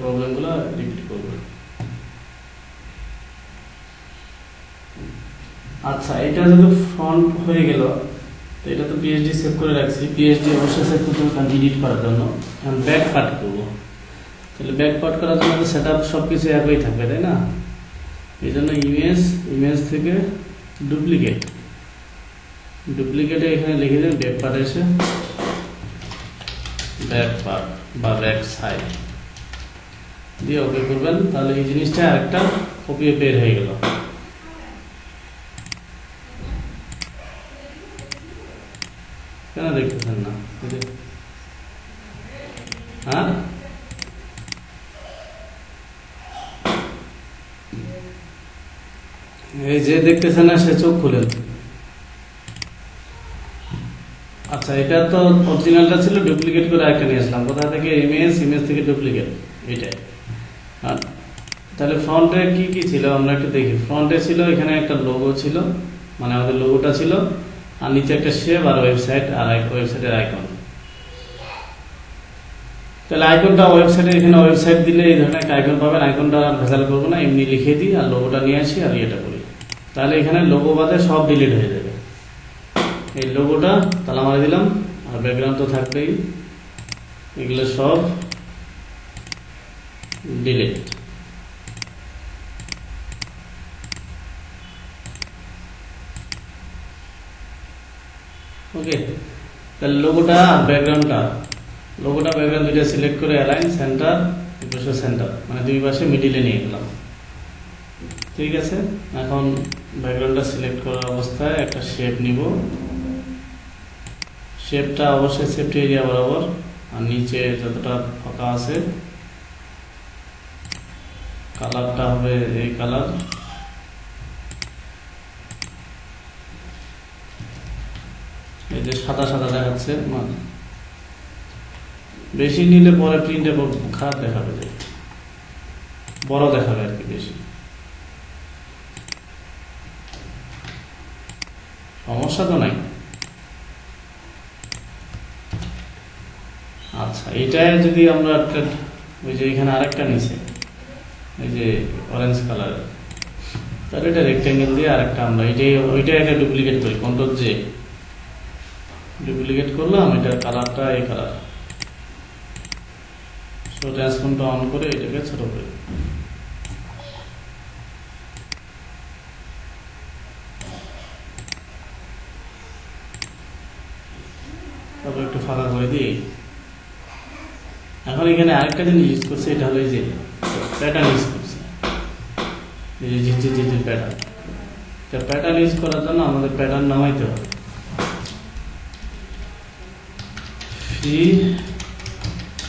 প্রবলেমগুলো রিপিট করব। আচ্ছা, এটা যদি ফন্ট হয়ে গেল, তো এটা তো পিএইচডি সেভ করে রাখছি। পিএইচডি অবশ্যই সেভ করতে হবে, কারণ এডিট করার জন্য। এখন ব্যাক পার্ট করব। তাহলে ব্যাক পার্ট করার জন্য তো সেটআপ সব কিছু একই থাকবে, তাই না? এই জন্য ইমেজ থেকে ডুপ্লিকেটে এখানে লিখে দেন ব্যাক পার্ট, এসে ব্যাক পার্ট বা ব্যাক সাইড দিয়ে ওকে করবেন। তাহলে এই জিনিসটা আরেকটা কপি বের হয়ে গেল। কেন দেখতেছেন না? হ্যাঁ, এই যে দেখতেছেন না, সে চোখ খুলেন। আচ্ছা, এটা তো অরিজিনালটা ছিল, ডুপ্লিকেট করে আরেকটা নিয়ে আসলাম। কোথা থেকে? ইমেজ থেকে ডুপ্লিকেট, এটাই। তাহলে ফ্রন্টে কি কি ছিল আমরা একটু দেখি। ফ্রন্টে ছিল এখানে একটা লোগো ছিল, মানে আমাদের লোগোটা ছিল, আর নিচে একটা শেপ আর ওয়েবসাইট, আর ওয়েবসাইটের আইকন। তাহলে আইকনটা ওয়েবসাইটে, এখানে ওয়েবসাইট দিলে এই ধরনের একটা আইকন পাবেন। আইকনটা আর ভেজাল করবো না, এমনি লিখে দিই আর লোগোটা নিয়ে আসি আর ইয়েটা করি। তাহলে এখানে লোগো বাদে সব ডিলিট হয়ে যাবে। এই লোগোটা তালা মারি দিলাম, আর ব্যাকগ্রাউন্ড তো থাকবেই, এগুলো সব ডিলিট। ওকে, তাহলে লোগোটা আর ব্যাকগ্রাউন্ডটা, ব্যাকগ্রাউন্ড দুইটা সিলেক্ট করে অ্যালাইন সেন্টার, সেন্টার মানে দুই পাশে মিডিলে নিয়ে গেলাম। ঠিক আছে, এখন ব্যাকগ্রাউন্ডটা সিলেক্ট করার অবস্থায় একটা শেপ নিব। শেপটা অবশ্যই সেফটি এরিয়া বরাবর, আর নিচে যতটা ফাঁকা আছে কালারটা হবে এই কালার। এই যে সাদা সাদা দেখাচ্ছে, বেশি নিলে পরে প্রিন্টে খারাপ দেখাবে, বড় দেখাবে আর কি বেশি। সমস্যা তো নাই। আচ্ছা, এইটাই যদি আমরা ওই যে এখানে আরেকটা নিচে এই যে অরেঞ্জ কালার, তাহলে এটা রেক্টেঙ্গেল দিয়ে আরেকটা আমরা ওইটাই একটা ডুপ্লিকেট করি, কন্ট্রোল জে, ডুপ্লিকেট করলাম। এটার কালারটা এই কালার। সো ট্রান্সফর্মটা অন করে এটাকে ছোট করে, তারপর একটু ফাঁকা করে দিই। এখন এখানে আরেকটা জিনিস ইউজ করছে, এটা হলো এই যে প্যাটার্ন ইউজ করছে, এই যে ঝিঝি প্যাটার্ন। প্যাটার্ন ইউজ করার জন্য আমাদের প্যাটার্ন নামাইতে হবে। Free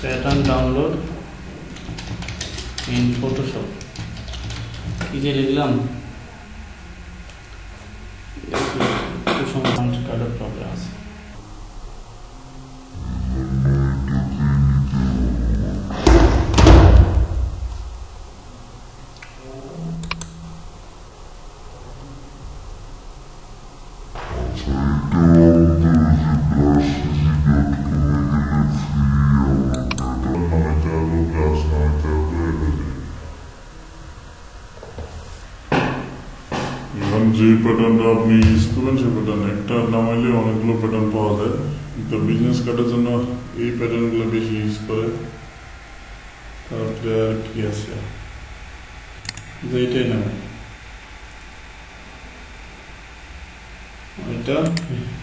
pattern download in Photoshop. কি যে লিখলাম, প্রবলেম আছে। যে প্যাটার্নটা আপনি ইউজ করবেন সেই প্যাটার্ন একটা নামাইলে অনেকগুলো প্যাটার্ন পাওয়া যায়। তো বিজনেস কার্ডের জন্য এই প্যাটার্নগুলো বেশি ইউজ করে। তারপরে আর কি আছে, যে এটাই নামাই, এটা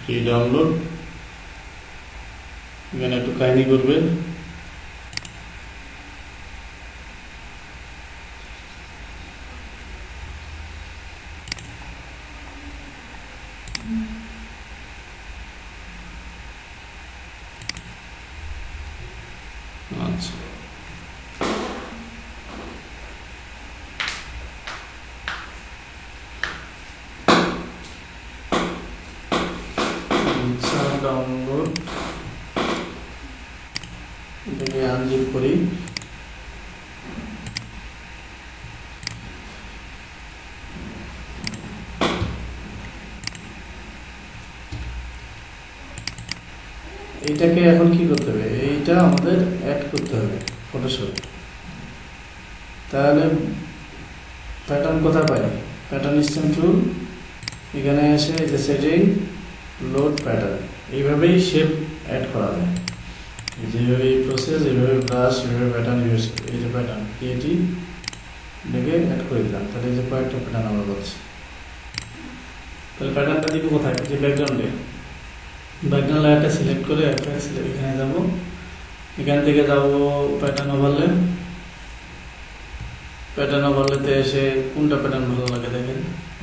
ফ্রি ডাউনলোড। এখানে একটু কাহিনী করবে। আচ্ছা, ডাউনলোড এটাকে আনজিপ করি। এইটাকে এখন কি করতে হবে, এইটা আমাদের অ্যাড করতে হবে ফটোশপে। তাহলে প্যাটার্ন কোথায় পাই? প্যাটার্ন স্টেম টুল, এখানে এসে এই যে সেটিং, লোড প্যাটার্ন, এইভাবেই শেপ অ্যাড করা যায়। যেভাবে এই প্রসেস, এইভাবে ব্রাশ, এইভাবে প্যাটার্ন ইউজ, এই যে প্যাটার্ন এটি দেখে অ্যাড করে দিলাম। তাহলে এই যে কয়েকটা প্যাটার্ন আমরা পাচ্ছি। তাহলে প্যাটার্নটা দিব কোথায়? যে ব্যাকগ্রাউন্ডে, ব্যাকগ্রাউন্ড লেয়ারটা সিলেক্ট করে এখানে যাব, এখান থেকে যাব প্যাটার্ন ওভারলে। প্যাটার্ন ওভারলেতে এসে কোনটা প্যাটার্ন ভালো লাগে দেখেন,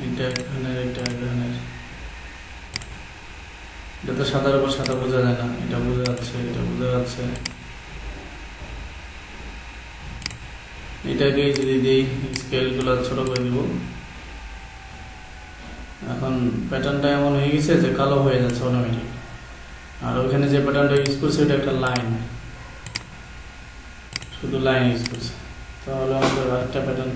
এটা এখানের, এটা এখানের। এটা তো সাদার উপর সাদা বোঝা যায় না, এটা বোঝা যাচ্ছে, এটা বোঝা যাচ্ছে। এটাকে যদি দিই, স্কেলগুলো ছোট করে দিব। এখন প্যাটার্নটা এমন হয়ে গেছে যে কালো হয়ে যাচ্ছে অটোমেটিক। আর ওইখানে যে প্যাটার্নটা ইউজ করছে এটা একটা লাইন, শুধু লাইন ইউজ করছে। তাহলে আমাদের আরেকটা প্যাটার্ন,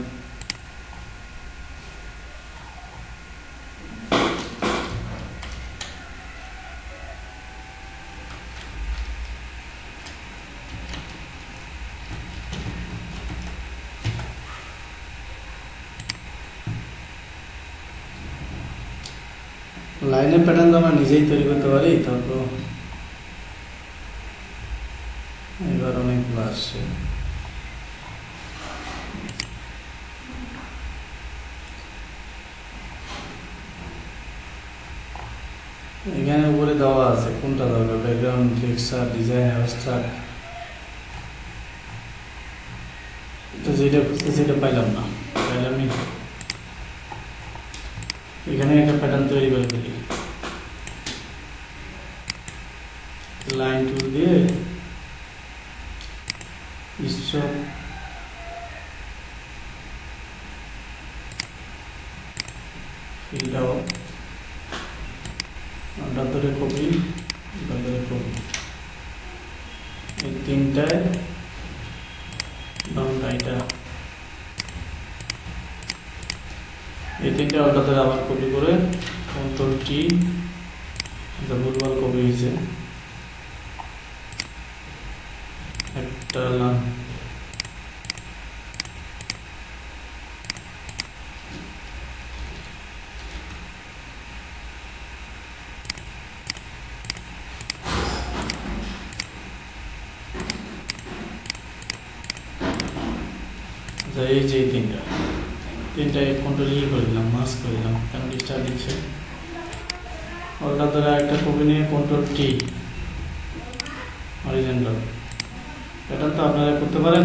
লাইনের প্যাটার্ন তো আমরা নিজেই তৈরি করতে পারি। তারপর এবার অনেকগুলো আসছে। এখানে উপরে দেওয়া আছে কোনটা দরকার, ব্যাকগ্রাউন্ড, টেক্সচার, ডিজাইন, অ্যাবস্ট্রাক্ট। তো যেটা খুঁজতে সেটা পাইলাম না, তাহলে আমি এখানে একটা প্যাটার্ন তৈরি করে ফেলি। লাইন টুল দিয়ে স্ট্রোক, ফিলটাও ওটার ধরে কপি, ওটার ধরে কপি, এই তিনটায় এটা, এই তিনটা ওটা ধরে আবার কপি করে কন্ট্রোল টি, ভুলভাল কপি হয়েছে একটা লাইন। এই যে তিনটায় কন্ট্রোল ই করে দিলাম, মাস্ক করে দিলাম, কারণ ডিস্টার্ব দিচ্ছে। ওটা ধরে একটা কপি নিয়ে কন্ট্রোল টি, হরিজন্টাল। এটা তো আপনারা করতে পারেন,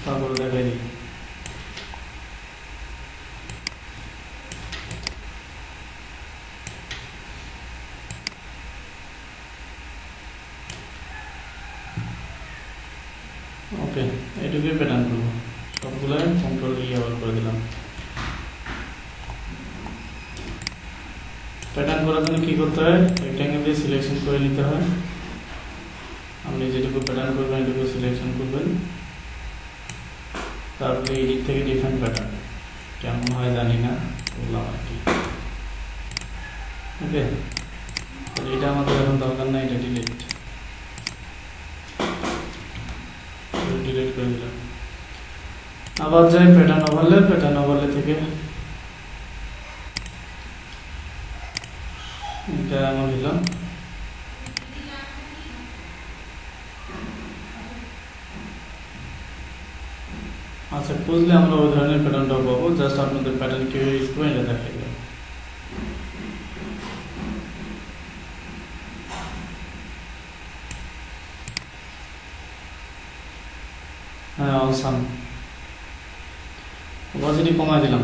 তারপরে দেখাই দিই। ওকে, এটুকুই প্যাটার্ন করবো, সবগুলো কন্ট্রোল ই আবার করে দিলাম। প্যাটার্ন করার জন্য কি করতে হয়? রেক্ট্যাঙ্গেল দিয়ে সিলেকশন করে নিতে হয়। আপনি যেটুকু প্যাটার্ন করবেন এটুকু সিলেকশন করবেন, তারপরে এই দিক থেকে ডিফারেন্ট প্যাটার্ন কেমন হয় জানি না, বললাম আর কি। ওকে, তাহলে এটা আমাদের এখন দরকার নাই, এটা ডিলিট করে দিলাম। আবার যাই প্যাটার্ন ওভারলে, প্যাটার্ন ওভারলে থেকে এটা এমন দিলাম। আচ্ছা, খুঁজলে আমরা ওই ধরনের প্যাটার্নটাও পাবো, জাস্ট আপনাদের প্যাটার্ন কিভাবে ইউজ করবেন এটা দেখাই দেবো। হ্যাঁ, অসাম, অপাসিটি কমাই দিলাম।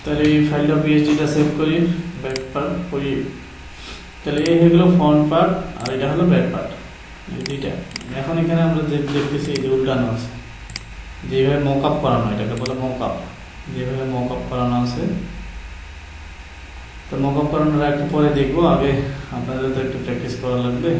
তাহলে এই ফাইলটা পিএইচডিটা সেভ করি, ব্যাক পার্ট করি। তাহলে এই হয়ে গেল ফ্রন্ট পার্ট, আর এটা হলো ব্যাক পার্ট, এই দুইটা। এখন এখানে আমরা যে দেখতেছি এই যে উল্টানো আছে, যেভাবে মক আপ করানো, এটাকে বলে মক আপ, যেভাবে মক আপ করানো আছে। তো মক আপ করানোর একটু পরে দেখবো, আগে আপনাদের তো একটু প্র্যাকটিস করা লাগবে।